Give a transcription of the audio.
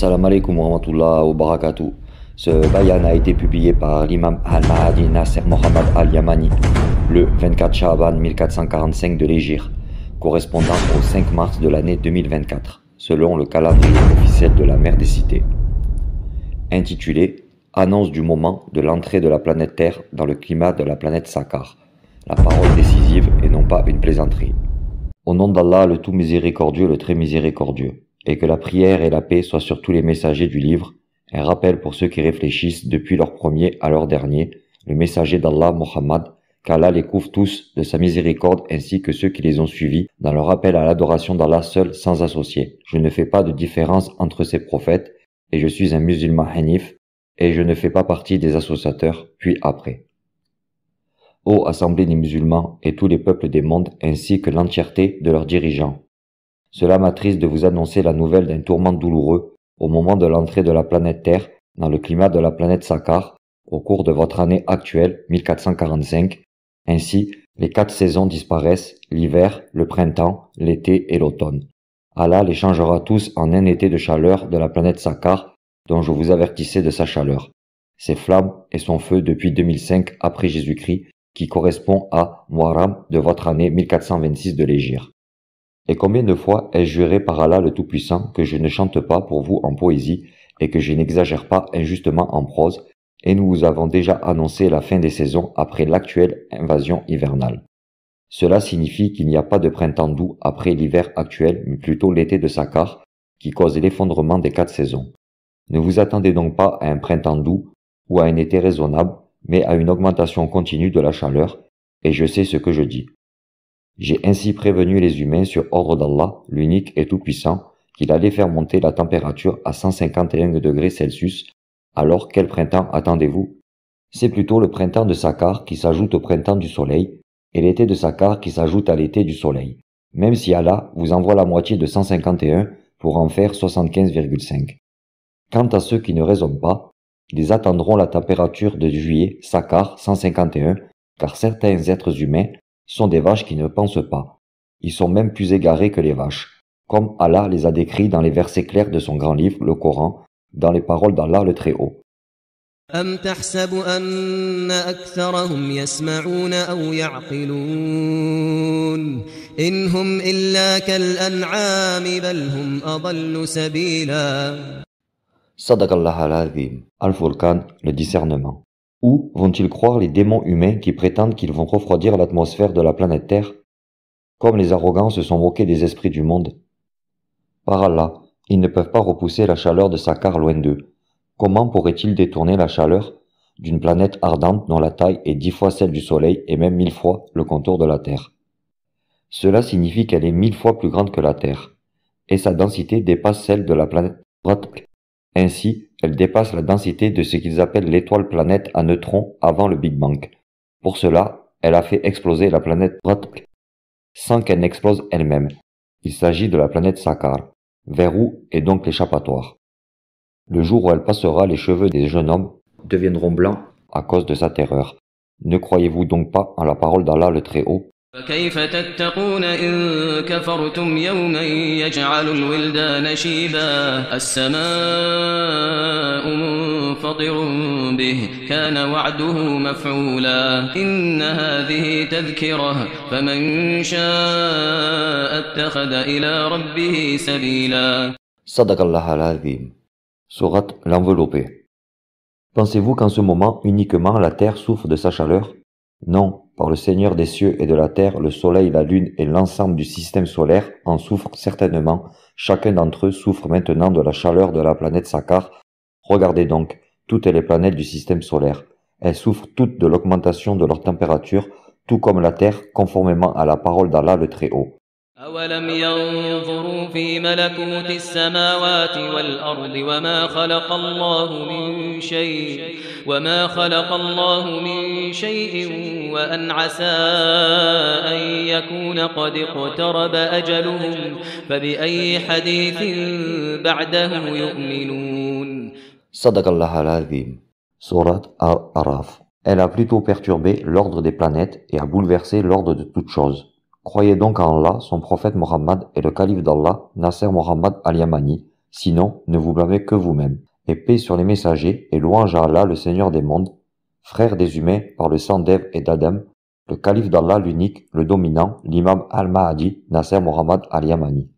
Assalamu alaikum wa rahmatullah wa barakatuh. Ce bayan a été publié par l'imam Al-Mahdi Nasser Mohammad Al-Yamani le 24 Sha'ban 1445 de l'Hégire, correspondant au 5 mars de l'année 2024, selon le calendrier officiel de la mer des cités. Intitulé « Annonce du moment de l'entrée de la planète Terre dans le climat de la planète Saqqar », la parole décisive et non pas une plaisanterie. Au nom d'Allah, le tout miséricordieux, le très miséricordieux, et que la prière et la paix soient sur tous les messagers du livre, un rappel pour ceux qui réfléchissent depuis leur premier à leur dernier, le messager d'Allah, Mohammed, qu'Allah les couvre tous de sa miséricorde ainsi que ceux qui les ont suivis dans leur appel à l'adoration d'Allah seul sans associé. Je ne fais pas de différence entre ces prophètes et je suis un musulman hanif et je ne fais pas partie des associateurs, puis après. Ô assemblée des musulmans et tous les peuples des mondes ainsi que l'entièreté de leurs dirigeants. Cela m'attriste de vous annoncer la nouvelle d'un tourment douloureux au moment de l'entrée de la planète Terre dans le climat de la planète Saqqar au cours de votre année actuelle 1445. Ainsi, les 4 saisons disparaissent, l'hiver, le printemps, l'été et l'automne. Allah les changera tous en un été de chaleur de la planète Saqqar dont je vous avertissais de sa chaleur, ses flammes et son feu depuis 2005 après Jésus-Christ qui correspond à Muharram de votre année 1426 de l'Hégire. Et combien de fois ai-je juré par Allah le Tout-Puissant que je ne chante pas pour vous en poésie et que je n'exagère pas injustement en prose, et nous vous avons déjà annoncé la fin des saisons après l'actuelle invasion hivernale. Cela signifie qu'il n'y a pas de printemps doux après l'hiver actuel, mais plutôt l'été de Saqqar, qui cause l'effondrement des 4 saisons. Ne vous attendez donc pas à un printemps doux ou à un été raisonnable, mais à une augmentation continue de la chaleur, et je sais ce que je dis. J'ai ainsi prévenu les humains sur ordre d'Allah, l'unique et tout-puissant, qu'il allait faire monter la température à 151 degrés Celsius. Alors quel printemps attendez-vous? C'est plutôt le printemps de Saqqar qui s'ajoute au printemps du soleil, et l'été de Saqqar qui s'ajoute à l'été du soleil, même si Allah vous envoie la moitié de 151 pour en faire 75,5. Quant à ceux qui ne raisonnent pas, ils attendront la température de juillet Saqqar 151, car certains êtres humains sont des vaches qui ne pensent pas. Ils sont même plus égarés que les vaches, comme Allah les a décrits dans les versets clairs de son grand livre, le Coran, dans les paroles d'Allah le Très-Haut. أم تحسب أن أكثرهم يسمعون أو يعقلون إن هم إلا كالأنعام بل هم أضل سبيلا. Sadaqallah al-Azim, Al-Furqan, le discernement. Où vont-ils croire les démons humains qui prétendent qu'ils vont refroidir l'atmosphère de la planète Terre? Comme les arrogants se sont moqués des esprits du monde. Par Allah, ils ne peuvent pas repousser la chaleur de Saqqar loin d'eux. Comment pourraient-ils détourner la chaleur d'une planète ardente dont la taille est 10 fois celle du Soleil et même 1000 fois le contour de la Terre? Cela signifie qu'elle est 1000 fois plus grande que la Terre, et sa densité dépasse celle de la planète Ratk. Ainsi, elle dépasse la densité de ce qu'ils appellent l'étoile-planète à neutrons avant le Big Bang. Pour cela, elle a fait exploser la planète Ratk, sans qu'elle n'explose elle-même. Il s'agit de la planète Saqqar, vers où est donc l'échappatoire. Le jour où elle passera, les cheveux des jeunes hommes deviendront blancs à cause de sa terreur. Ne croyez-vous donc pas en la parole d'Allah le Très-Haut? فكيف تتقون إن كفرتم يوما يجعل الولدان شيبا السماء منفطر به كان وعده مفعولا إن هذه تذكرة فمن شاء اتخذ إلى ربه سبيلا. Sadaqallah al-Azim. Sourate l'enveloppé. Pensez-vous qu'en ce moment uniquement la terre souffre de sa chaleur? Non, par le Seigneur des cieux et de la terre, le soleil, la lune et l'ensemble du système solaire en souffrent certainement. Chacun d'entre eux souffre maintenant de la chaleur de la planète Saqqar. Regardez donc, toutes les planètes du système solaire. Elles souffrent toutes de l'augmentation de leur température, tout comme la terre, conformément à la parole d'Allah le Très-Haut. أولم ينظروا في ملكوت السماوات والأرض وما خلق الله من شيء وأن عسى أن يكون قد اقترب أجلهم فبأي حديث بعده يؤمنون. Sadaqallah al-Azim. Sourate Al-Araf. Elle a plutôt perturbé l'ordre des planètes et a bouleversé l'ordre de toutes choses. Croyez donc en Allah, son prophète Mohammed et le calife d'Allah, Nasser Mohammad Al-Yamani, Sinon, ne vous blâmez que vous-même. Et paix sur les messagers et louange à Allah, le Seigneur des mondes, frère des humains par le sang d'Ève et d'Adam, le calife d'Allah l'unique, le dominant, l'imam al-Mahdi, Nasser Mohammad al-Yamani.